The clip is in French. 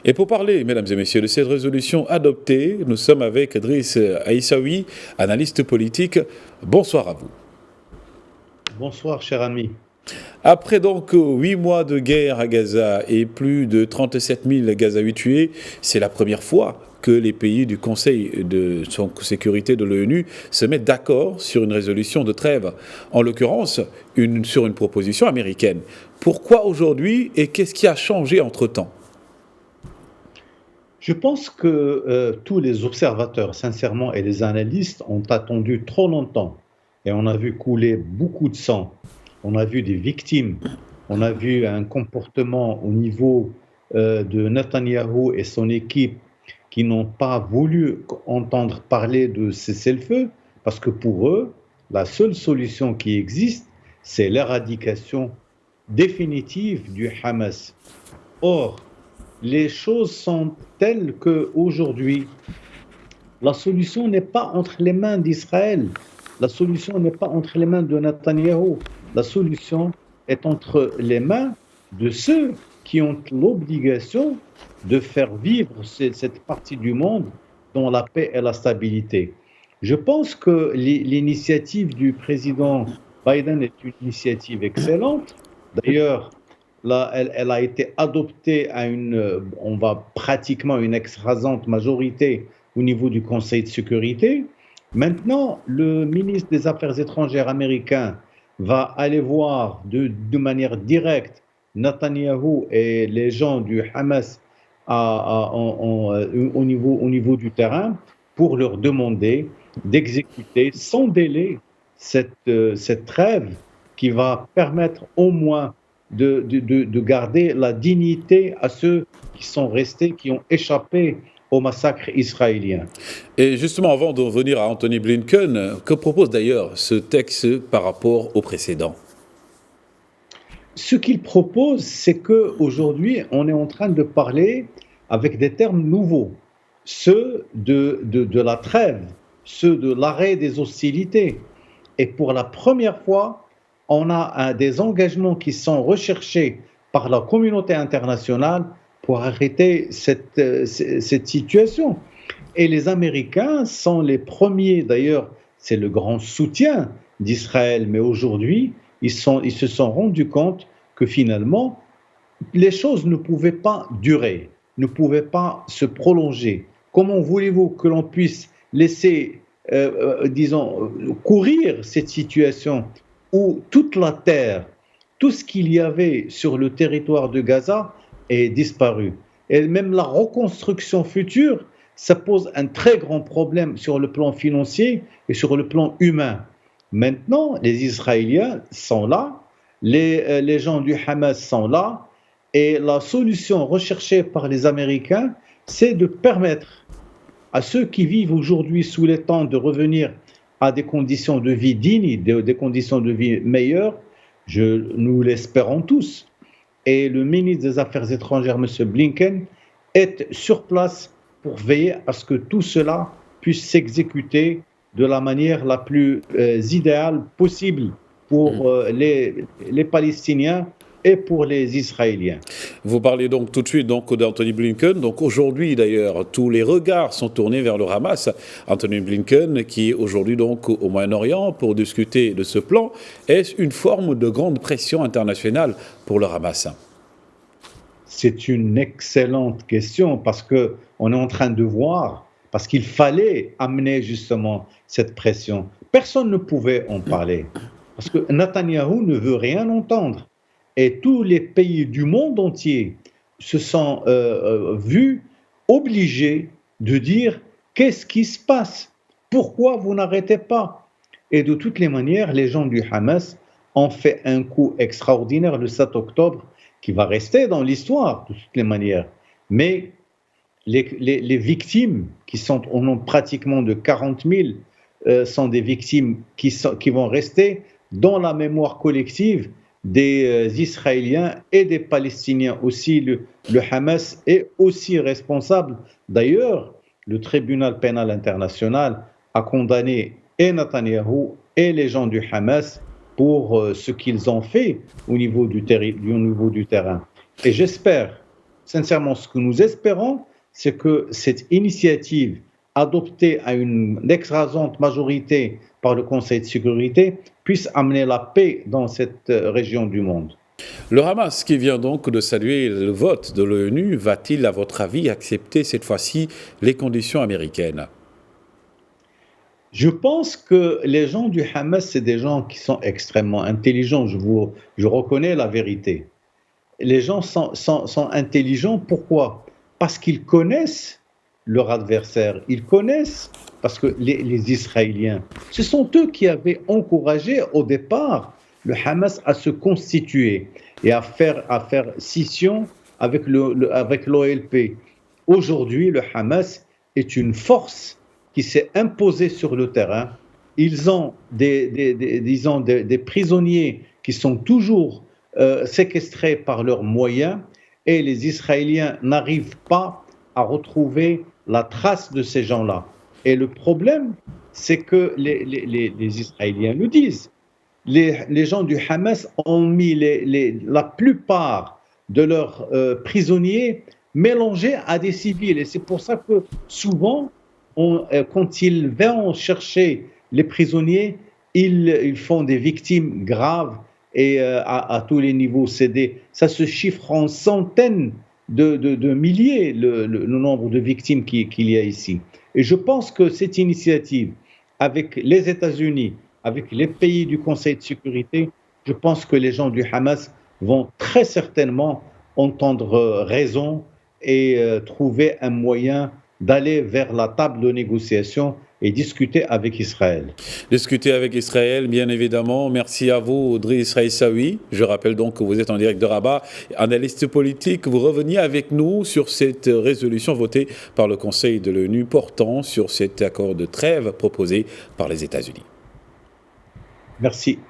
Et pour parler, mesdames et messieurs, de cette résolution adoptée, nous sommes avec Driss Aissaoui, analyste politique. Bonsoir à vous. Bonsoir, cher ami. Après donc 8 mois de guerre à Gaza et plus de 37 000 Gazaouis tués, c'est la première fois que les pays du Conseil de sécurité de l'ONU se mettent d'accord sur une résolution de trêve, en l'occurrence sur une proposition américaine. Pourquoi aujourd'hui et qu'est-ce qui a changé entre-temps ? Je pense que tous les observateurs, sincèrement, et les analystes ont attendu trop longtemps. Et on a vu couler beaucoup de sang. On a vu des victimes. On a vu un comportement au niveau de Netanyahou et son équipe qui n'ont pas voulu entendre parler de cessez-le-feu, parce que pour eux, la seule solution qui existe, c'est l'éradication définitive du Hamas. Or, les choses sont telles qu'aujourd'hui, la solution n'est pas entre les mains d'Israël, la solution n'est pas entre les mains de Netanyahou, la solution est entre les mains de ceux qui ont l'obligation de faire vivre cette partie du monde dans la paix et la stabilité. Je pense que l'initiative du président Biden est une initiative excellente. D'ailleurs, là, elle a été adoptée à pratiquement une écrasante majorité au niveau du Conseil de sécurité. Maintenant, le ministre des Affaires étrangères américain va aller voir de manière directe Netanyahou et les gens du Hamas au niveau du terrain pour leur demander d'exécuter sans délai cette trêve qui va permettre au moins de garder la dignité à ceux qui sont restés, qui ont échappé au massacre israélien. Et justement, avant de revenir à Anthony Blinken, que propose d'ailleurs ce texte par rapport au précédent ? Ce qu'il propose, c'est qu'aujourd'hui, on est en train de parler avec des termes nouveaux, ceux de la trêve, ceux de l'arrêt des hostilités. Et pour la première fois, on a des engagements qui sont recherchés par la communauté internationale pour arrêter cette situation. Et les Américains sont les premiers, d'ailleurs, c'est le grand soutien d'Israël, mais aujourd'hui, ils se sont rendus compte que finalement, les choses ne pouvaient pas durer, ne pouvaient pas se prolonger. Comment voulez-vous que l'on puisse laisser, courir cette situation où toute la terre, tout ce qu'il y avait sur le territoire de Gaza est disparu. Et même la reconstruction future, ça pose un très grand problème sur le plan financier et sur le plan humain. Maintenant, les Israéliens sont là, les gens du Hamas sont là, et la solution recherchée par les Américains, c'est de permettre à ceux qui vivent aujourd'hui sous les tentes de revenir à des conditions de vie dignes, des conditions de vie meilleures. Nous l'espérons tous. Et le ministre des Affaires étrangères, M. Blinken, est sur place pour veiller à ce que tout cela puisse s'exécuter de la manière la plus idéale possible pour les Palestiniens et pour les Israéliens. Vous parlez donc tout de suite d'Anthony Blinken. Donc aujourd'hui d'ailleurs, tous les regards sont tournés vers le Hamas. Anthony Blinken qui est aujourd'hui donc au Moyen-Orient pour discuter de ce plan. Est-ce une forme de grande pression internationale pour le Hamas ? C'est une excellente question parce qu'on est en train de voir, parce qu'il fallait amener justement cette pression. Personne ne pouvait en parler parce que Netanyahou ne veut rien entendre. Et tous les pays du monde entier se sont vus obligés de dire qu'est-ce qui se passe ? Pourquoi vous n'arrêtez pas ? Et de toutes les manières, les gens du Hamas ont fait un coup extraordinaire le 7 octobre qui va rester dans l'histoire de toutes les manières. Mais les victimes, qui sont au nombre pratiquement de 40 000, sont des victimes qui vont rester dans la mémoire collective des Israéliens et des Palestiniens aussi. Le Hamas est aussi responsable. D'ailleurs, le tribunal pénal international a condamné et Netanyahou et les gens du Hamas pour ce qu'ils ont fait au niveau du terrain. Et j'espère sincèrement, ce que nous espérons, c'est que cette initiative adoptée à une écrasante majorité par le Conseil de sécurité puisse amener la paix dans cette région du monde. Le Hamas, qui vient donc de saluer le vote de l'ONU, va-t-il, à votre avis, accepter cette fois-ci les conditions américaines? Je pense que les gens du Hamas, c'est des gens qui sont extrêmement intelligents. Je reconnais la vérité. Les gens sont intelligents. Pourquoi? Parce qu'ils connaissent leur adversaire. Ils connaissent, parce que les Israéliens, ce sont eux qui avaient encouragé au départ le Hamas à se constituer et à faire scission avec avec l'OLP. Aujourd'hui, le Hamas est une force qui s'est imposée sur le terrain. Ils ont disons des prisonniers qui sont toujours séquestrés par leurs moyens et les Israéliens n'arrivent pas à retrouver la trace de ces gens-là. Et le problème, c'est que les Israéliens le disent. Les gens du Hamas ont mis la plupart de leurs prisonniers mélangés à des civils. Et c'est pour ça que souvent, quand ils vont chercher les prisonniers, ils font des victimes graves et à tous les niveaux. Ça se chiffre en centaines de milliers le nombre de victimes qu'il y a ici. Et je pense que cette initiative, avec les États-Unis, avec les pays du Conseil de sécurité, je pense que les gens du Hamas vont très certainement entendre raison et trouver un moyen d'aller vers la table de négociation et discuter avec Israël. Discuter avec Israël, bien évidemment. Merci à vous, Driss Raissaoui. Je rappelle donc que vous êtes en direct de Rabat, analyste politique. Vous reveniez avec nous sur cette résolution votée par le Conseil de l'ONU portant sur cet accord de trêve proposé par les États-Unis. Merci.